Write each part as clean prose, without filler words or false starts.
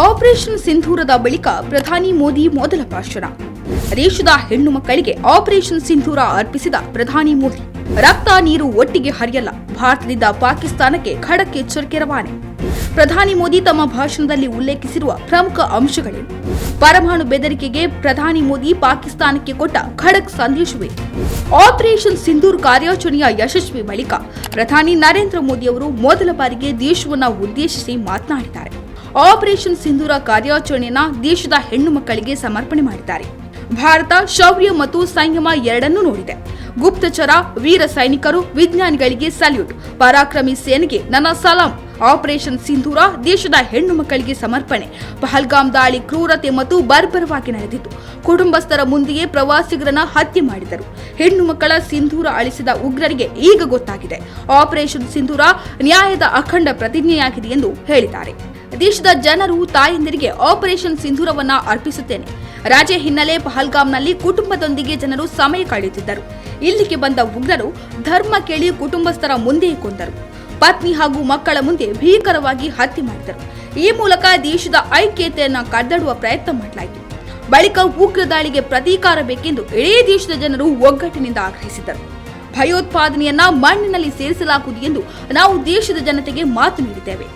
Operation ಸಿಂಧೂರದ ಬಳಿಕ ಪ್ರಧಾನಿ ಮೋದಿ ಮೊದಲ ಭಾಷಣ. ದೇಶದ ಹೆಣ್ಣು ಮಕ್ಕಳಿಗೆ ಆಪರೇಷನ್ ಸಿಂಧೂರ ಅರ್ಪಿಸಿದ ಪ್ರಧಾನಿ ಮೋದಿ. ರಕ್ತ ನೀರು ಒಟ್ಟಿಗೆ ಹರಿಯಲ್ಲ, ಭಾರತದಿಂದ ಪಾಕಿಸ್ತಾನಕ್ಕೆ ಖಡಕ್ ಎಚ್ಚರಿಕೆ ರವಾನೆ. ಪ್ರಧಾನಿ ಮೋದಿ ತಮ್ಮ ಭಾಷಣದಲ್ಲಿ ಉಲ್ಲೇಖಿಸಿರುವ ಪ್ರಮುಖ ಅಂಶಗಳೇನು? ಪರಮಾಣು ಬೆದರಿಕೆಗೆ ಪ್ರಧಾನಿ ಮೋದಿ ಪಾಕಿಸ್ತಾನಕ್ಕೆ ಕೊಟ್ಟ ಖಡಕ್ ಸಂದೇಶವೇ? ಆಪರೇಷನ್ ಸಿಂಧೂರ್ ಕಾರ್ಯಾಚರಣೆಯ ಯಶಸ್ವಿ ಬಳಿಕ ಪ್ರಧಾನಿ ನರೇಂದ್ರ ಮೋದಿ ಅವರು ಮೊದಲ ಬಾರಿಗೆ ದೇಶವನ್ನು ಉದ್ದೇಶಿಸಿ ಮಾತನಾಡಿದ್ದಾರೆ. ಆಪರೇಷನ್ ಸಿಂಧೂರ ಕಾರ್ಯಾಚರಣೆಯನ್ನು ದೇಶದ ಹೆಣ್ಣು ಮಕ್ಕಳಿಗೆ ಸಮರ್ಪಣೆ ಮಾಡಿದ್ದಾರೆ. ಭಾರತ ಶೌರ್ಯ ಮತ್ತು ಸಂಯಮ ಎರಡನ್ನೂ ನೋಡಿದೆ. ಗುಪ್ತಚರ, ವೀರ ಸೈನಿಕರು, ವಿಜ್ಞಾನಿಗಳಿಗೆ ಸಲ್ಯೂಟ್. ಪರಾಕ್ರಮಿ ಸೇನೆಗೆ ನನ್ನ ಸಲಾಂ. ಆಪರೇಷನ್ ಸಿಂಧೂರ ದೇಶದ ಹೆಣ್ಣು ಮಕ್ಕಳಿಗೆ ಸಮರ್ಪಣೆ. ಪಹಲ್ಗಾಮ್ ದಾಳಿ ಕ್ರೂರತೆ ಮತ್ತು ಬರ್ಬರವಾಗಿ ನಡೆದಿತ್ತು. ಕುಟುಂಬಸ್ಥರ ಮುಂದೆಯೇ ಪ್ರವಾಸಿಗರನ್ನ ಹತ್ಯೆ ಮಾಡಿದರು. ಹೆಣ್ಣು ಮಕ್ಕಳ ಸಿಂಧೂರ ಅಳಿಸಿದ ಉಗ್ರರಿಗೆ ಈಗ ಗೊತ್ತಾಗಿದೆ. ಆಪರೇಷನ್ ಸಿಂಧೂರ ನ್ಯಾಯದ ಅಖಂಡ ಪ್ರತಿಜ್ಞೆಯಾಗಿದೆ ಎಂದು ಹೇಳಿದ್ದಾರೆ. ದೇಶದ ಜನರು ತಾಯಂದಿರಿಗೆ ಆಪರೇಷನ್ ಸಿಂಧೂರವನ್ನ ಅರ್ಪಿಸುತ್ತೇನೆ. ರಾಜೆ ಹಿನ್ನೆಲೆ ಪಹಲ್ಗಾಮ್ನಲ್ಲಿ ಕುಟುಂಬದೊಂದಿಗೆ ಜನರು ಸಮಯ ಕಳೆಯುತ್ತಿದ್ದರು. ಇಲ್ಲಿಗೆ ಬಂದ ಉಗ್ರರು ಧರ್ಮ ಕೇಳಿ ಕುಟುಂಬಸ್ಥರ ಮುಂದೆಯೇ ಕೊಂದರು. ಪತ್ನಿ ಹಾಗೂ ಮಕ್ಕಳ ಮುಂದೆ ಭೀಕರವಾಗಿ ಹತ್ಯೆ ಮಾಡಿದರು. ಈ ಮೂಲಕ ದೇಶದ ಐಕ್ಯತೆಯನ್ನು ಕದ್ದಡುವ ಪ್ರಯತ್ನ ಮಾಡಲಾಯಿತು. ಬಳಿಕ ಉಗ್ರ ದಾಳಿಗೆ ಪ್ರತೀಕಾರ ಬೇಕೆಂದು ಇಡೀ ದೇಶದ ಜನರು ಒಗ್ಗಟ್ಟಿನಿಂದ ಆಗ್ರಹಿಸಿದರು. ಭಯೋತ್ಪಾದನೆಯನ್ನ ಮಣ್ಣಿನಲ್ಲಿ ಸೇರಿಸಲಾಗುವುದು ಎಂದು ನಾವು ದೇಶದ ಜನತೆಗೆ ಮಾತು ನೀಡಿದ್ದೇವೆ.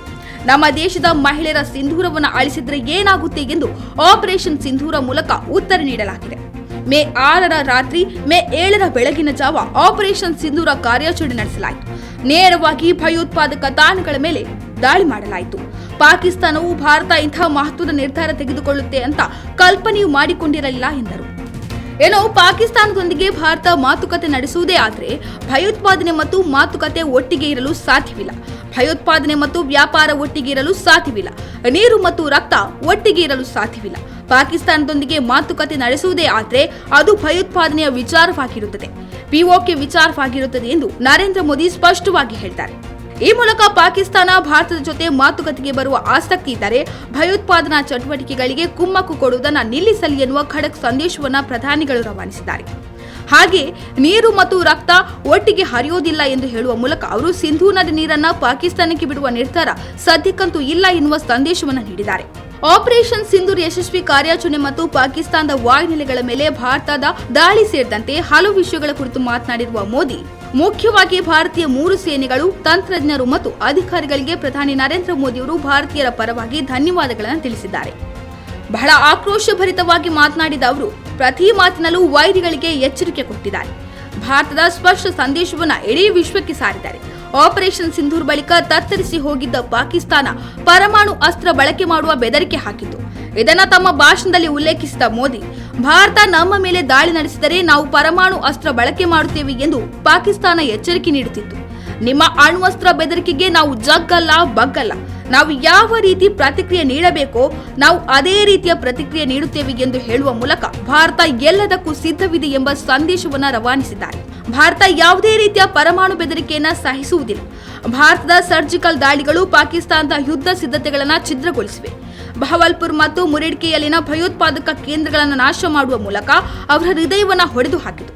ನಮ್ಮ ದೇಶದ ಮಹಿಳೆಯರ ಸಿಂಧೂರವನ್ನು ಅಳಿಸಿದ್ರೆ ಏನಾಗುತ್ತೆ ಎಂದು ಆಪರೇಷನ್ ಸಿಂಧೂರ ಮೂಲಕ ಉತ್ತರ ನೀಡಲಾಗಿದೆ. ಮೇ 6ರ ರಾತ್ರಿ, ಮೇ 7ರ ಬೆಳಗಿನ ಜಾವ ಆಪರೇಷನ್ ಸಿಂಧೂರ ಕಾರ್ಯಾಚರಣೆ ನಡೆಸಲಾಯಿತು. ನೇರವಾಗಿ ಭಯೋತ್ಪಾದಕ ತಾಣಗಳ ಮೇಲೆ ದಾಳಿ ಮಾಡಲಾಯಿತು. ಪಾಕಿಸ್ತಾನವು ಭಾರತ ಇಂತಹ ಮಹತ್ವದ ನಿರ್ಧಾರ ತೆಗೆದುಕೊಳ್ಳುತ್ತೆ ಅಂತ ಕಲ್ಪನೆಯೂ ಮಾಡಿಕೊಂಡಿರಲಿಲ್ಲ ಎಂದರು. ಏನೋ ಪಾಕಿಸ್ತಾನದೊಂದಿಗೆ ಭಾರತ ಮಾತುಕತೆ ನಡೆಸುವುದೇ ಆದರೆ ಭಯೋತ್ಪಾದನೆ ಮತ್ತು ಮಾತುಕತೆ ಒಟ್ಟಿಗೆ ಇರಲು ಸಾಧ್ಯವಿಲ್ಲ. ಭಯೋತ್ಪಾದನೆ ಮತ್ತು ವ್ಯಾಪಾರ ಒಟ್ಟಿಗೆ ಇರಲು ಸಾಧ್ಯವಿಲ್ಲ. ನೀರು ಮತ್ತು ರಕ್ತ ಒಟ್ಟಿಗೆ ಇರಲು ಸಾಧ್ಯವಿಲ್ಲ. ಪಾಕಿಸ್ತಾನದೊಂದಿಗೆ ಮಾತುಕತೆ ನಡೆಸುವುದೇ ಆದರೆ ಅದು ಭಯೋತ್ಪಾದನೆಯ ವಿಚಾರವಾಗಿರುತ್ತದೆ, ಪಿಒಕೆ ವಿಚಾರವಾಗಿರುತ್ತದೆ ಎಂದು ನರೇಂದ್ರ ಮೋದಿ ಸ್ಪಷ್ಟವಾಗಿ ಹೇಳಿದ್ದಾರೆ. ಈ ಮೂಲಕ ಪಾಕಿಸ್ತಾನ ಭಾರತದ ಜೊತೆ ಮಾತುಕತೆಗೆ ಬರುವ ಆಸಕ್ತಿ ಇದ್ದರೆ ಭಯೋತ್ಪಾದನಾ ಚಟುವಟಿಕೆಗಳಿಗೆ ಕುಮ್ಮಕ್ಕು ಕೊಡುವುದನ್ನು ನಿಲ್ಲಿಸಲಿ ಎನ್ನುವ ಖಡಕ್ ಸಂದೇಶವನ್ನು ಪ್ರಧಾನಿಗಳು ರವಾನಿಸಿದ್ದಾರೆ. ಹಾಗೆ ನೀರು ಮತ್ತು ರಕ್ತ ಒಟ್ಟಿಗೆ ಹರಿಯೋದಿಲ್ಲ ಎಂದು ಹೇಳುವ ಮೂಲಕ ಅವರು ಸಿಂಧೂ ನದಿ ನೀರನ್ನ ಪಾಕಿಸ್ತಾನಕ್ಕೆ ಬಿಡುವ ನಿರ್ಧಾರ ಸದ್ಯಕ್ಕಂತೂ ಇಲ್ಲ ಎನ್ನುವ ಸಂದೇಶವನ್ನು ನೀಡಿದ್ದಾರೆ. ಆಪರೇಷನ್ ಸಿಂಧೂರ್ ಯಶಸ್ವಿ ಕಾರ್ಯಾಚರಣೆ ಮತ್ತು ಪಾಕಿಸ್ತಾನದ ವಾಯುನೆಲೆಗಳ ಮೇಲೆ ಭಾರತದ ದಾಳಿ ಸೇರಿದಂತೆ ಹಲವು ವಿಷಯಗಳ ಕುರಿತು ಮಾತನಾಡಿರುವ ಮೋದಿ, ಮುಖ್ಯವಾಗಿ ಭಾರತೀಯ 3 ಸೇನೆಗಳು, ತಂತ್ರಜ್ಞರು ಮತ್ತು ಅಧಿಕಾರಿಗಳಿಗೆ ಪ್ರಧಾನಿ ನರೇಂದ್ರ ಮೋದಿಯವರು ಭಾರತೀಯರ ಪರವಾಗಿ ಧನ್ಯವಾದಗಳನ್ನು ತಿಳಿಸಿದ್ದಾರೆ. ಬಹಳ ಆಕ್ರೋಶಭರಿತವಾಗಿ ಮಾತನಾಡಿದ ಅವರು ಪ್ರತಿ ಮಾತಿನಲ್ಲೂ ವೈರಿಗಳಿಗೆ ಎಚ್ಚರಿಕೆ ಕೊಟ್ಟಿದ್ದಾರೆ. ಭಾರತದ ಸ್ಪಷ್ಟ ಸಂದೇಶವನ್ನು ಇಡೀ ವಿಶ್ವಕ್ಕೆ ಸಾರಿದ್ದಾರೆ. ಆಪರೇಷನ್ ಸಿಂಧೂರ್ ಬಳಿಕ ತತ್ತರಿಸಿ ಹೋಗಿದ್ದ ಪಾಕಿಸ್ತಾನ ಪರಮಾಣು ಅಸ್ತ್ರ ಬಳಕೆ ಮಾಡುವ ಬೆದರಿಕೆ ಹಾಕಿತ್ತು. ಇದನ್ನ ತಮ್ಮ ಭಾಷಣದಲ್ಲಿ ಉಲ್ಲೇಖಿಸಿದ ಮೋದಿ, ಭಾರತ ನಮ್ಮ ಮೇಲೆ ದಾಳಿ ನಡೆಸಿದರೆ ನಾವು ಪರಮಾಣು ಅಸ್ತ್ರ ಬಳಕೆ ಮಾಡುತ್ತೇವೆ ಎಂದು ಪಾಕಿಸ್ತಾನ ಎಚ್ಚರಿಕೆ ನೀಡುತ್ತಿತ್ತು. ನಿಮ್ಮ ಅಣ್ವಸ್ತ್ರ ಬೆದರಿಕೆಗೆ ನಾವು ಜಗ್ಗಲ್ಲ, ಬಗ್ಗಲ್ಲ. ನಾವು ಯಾವ ರೀತಿ ಪ್ರತಿಕ್ರಿಯೆ ನೀಡಬೇಕೋ ನಾವು ಅದೇ ರೀತಿಯ ಪ್ರತಿಕ್ರಿಯೆ ನೀಡುತ್ತೇವೆ ಎಂದು ಹೇಳುವ ಮೂಲಕ ಭಾರತ ಎಲ್ಲದಕ್ಕೂ ಸಿದ್ಧವಿದೆ ಎಂಬ ಸಂದೇಶವನ್ನು ರವಾನಿಸಿದ್ದಾರೆ. ಭಾರತ ಯಾವುದೇ ರೀತಿಯ ಪರಮಾಣು ಬೆದರಿಕೆಯನ್ನ ಸಹಿಸುವುದಿಲ್ಲ. ಭಾರತದ ಸರ್ಜಿಕಲ್ ದಾಳಿಗಳು ಪಾಕಿಸ್ತಾನದ ಯುದ್ಧ ಸಿದ್ಧತೆಗಳನ್ನು ಛಿದ್ರಗೊಳಿಸಿವೆ. ಬಹವಲ್ಪುರ್ ಮತ್ತು ಮುರಿಡ್ಕೆಯಲ್ಲಿನ ಭಯೋತ್ಪಾದಕ ಕೇಂದ್ರಗಳನ್ನು ನಾಶ ಮಾಡುವ ಮೂಲಕ ಅವರ ಹೃದಯವನ್ನು ಹೊಡೆದು ಹಾಕಿತು.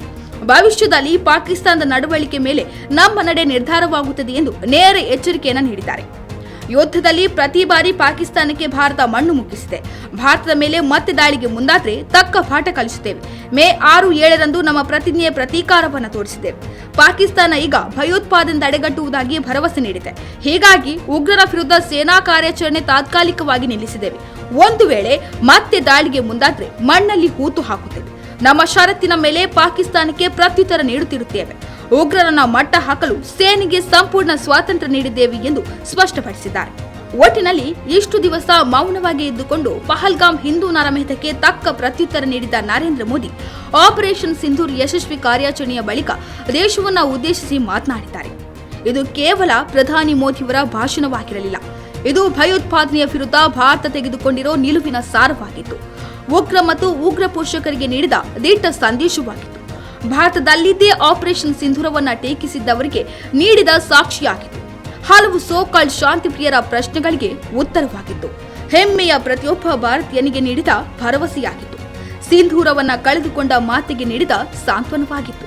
ಭವಿಷ್ಯದಲ್ಲಿ ಪಾಕಿಸ್ತಾನದ ನಡವಳಿಕೆ ಮೇಲೆ ನಮ್ಮ ನಡೆ ನಿರ್ಧಾರವಾಗುತ್ತದೆ ಎಂದು ನೇರ ಎಚ್ಚರಿಕೆಯನ್ನು ನೀಡಿದ್ದಾರೆ. ಯುದ್ಧದಲ್ಲಿ ಪ್ರತಿ ಬಾರಿ ಪಾಕಿಸ್ತಾನಕ್ಕೆ ಭಾರತ ಮಣ್ಣು ಮುಕ್ಕಿಸಿದೆ. ಭಾರತದ ಮೇಲೆ ಮತ್ತೆ ದಾಳಿಗೆ ಮುಂದಾದ್ರೆ ತಕ್ಕ ಪಾಠ ಕಲಿಸುತ್ತೇವೆ. ಮೇ 6, 7ರಂದು ನಮ್ಮ ಪ್ರತಿಜ್ಞೆಯ ಪ್ರತೀಕಾರವನ್ನು ತೋರಿಸಿದ್ದೇವೆ. ಪಾಕಿಸ್ತಾನ ಈಗ ಭಯೋತ್ಪಾದನೆ ತಡೆಗಟ್ಟುವುದಾಗಿ ಭರವಸೆ ನೀಡಿದೆ. ಹೀಗಾಗಿ ಉಗ್ರರ ವಿರುದ್ಧ ಸೇನಾ ಕಾರ್ಯಾಚರಣೆ ತಾತ್ಕಾಲಿಕವಾಗಿ ನಿಲ್ಲಿಸಿದ್ದೇವೆ. ಒಂದು ವೇಳೆ ಮತ್ತೆ ದಾಳಿಗೆ ಮುಂದಾದ್ರೆ ಮಣ್ಣಲ್ಲಿ ಹೂತು ಹಾಕುತ್ತೇವೆ. ನಮ್ಮ ಷರತ್ತಿನ ಮೇಲೆ ಪಾಕಿಸ್ತಾನಕ್ಕೆ ಪ್ರತ್ಯುತ್ತರ ನೀಡುತ್ತಿರುತ್ತೇವೆ. ಉಗ್ರರನ್ನ ಮಟ್ಟ ಹಾಕಲು ಸೇನೆಗೆ ಸಂಪೂರ್ಣ ಸ್ವಾತಂತ್ರ್ಯ ನೀಡಿದ್ದೇವೆ ಎಂದು ಸ್ಪಷ್ಟಪಡಿಸಿದ್ದಾರೆ. ಒಟ್ಟಿನಲ್ಲಿ ಇಷ್ಟು ದಿವಸ ಮೌನವಾಗಿ ಇದ್ದುಕೊಂಡು ಪಹಲ್ಗಾಮ್ ಹಿಂದೂ ನರಮೇಧಕ್ಕೆ ತಕ್ಕ ಪ್ರತ್ಯುತ್ತರ ನೀಡಿದ ನರೇಂದ್ರ ಮೋದಿ ಆಪರೇಷನ್ ಸಿಂಧೂರ್ ಯಶಸ್ವಿ ಕಾರ್ಯಾಚರಣೆಯ ಬಳಿಕ ದೇಶವನ್ನು ಉದ್ದೇಶಿಸಿ ಮಾತನಾಡಿದ್ದಾರೆ. ಇದು ಕೇವಲ ಪ್ರಧಾನಿ ಮೋದಿಯವರ ಭಾಷಣವಾಗಿರಲಿಲ್ಲ. ಇದು ಭಯೋತ್ಪಾದನೆಯ ವಿರುದ್ಧ ಭಾರತ ತೆಗೆದುಕೊಂಡಿರೋ ನಿಲುವಿನ ಸಾರವಾಗಿತ್ತು. ಉಗ್ರ ಮತ್ತು ಉಗ್ರ ಪೋಷಕರಿಗೆ ನೀಡಿದ ದಿಟ್ಟ ಸಂದೇಶವಾಗಿತ್ತು. ಭಾರತದಲ್ಲಿದ್ದೇ ಆಪರೇಷನ್ ಸಿಂಧೂರವನ್ನ ಟೀಕಿಸಿದ್ದವರಿಗೆ ನೀಡಿದ ಸಾಕ್ಷಿಯಾಗಿತ್ತು. ಹಲವು ಸೋಕಾಲ್ಡ್ ಶಾಂತಿ ಪ್ರಿಯರ ಪ್ರಶ್ನೆಗಳಿಗೆ ಉತ್ತರವಾಗಿತ್ತು. ಹೆಮ್ಮೆಯ ಪ್ರತಿಯೊಬ್ಬ ಭಾರತೀಯನಿಗೆ ನೀಡಿದ ಭರವಸೆಯಾಗಿತ್ತು. ಸಿಂಧೂರವನ್ನ ಕಳೆದುಕೊಂಡ ಮಾತಿಗೆ ನೀಡಿದ ಸಾಂತ್ವನವಾಗಿತ್ತು.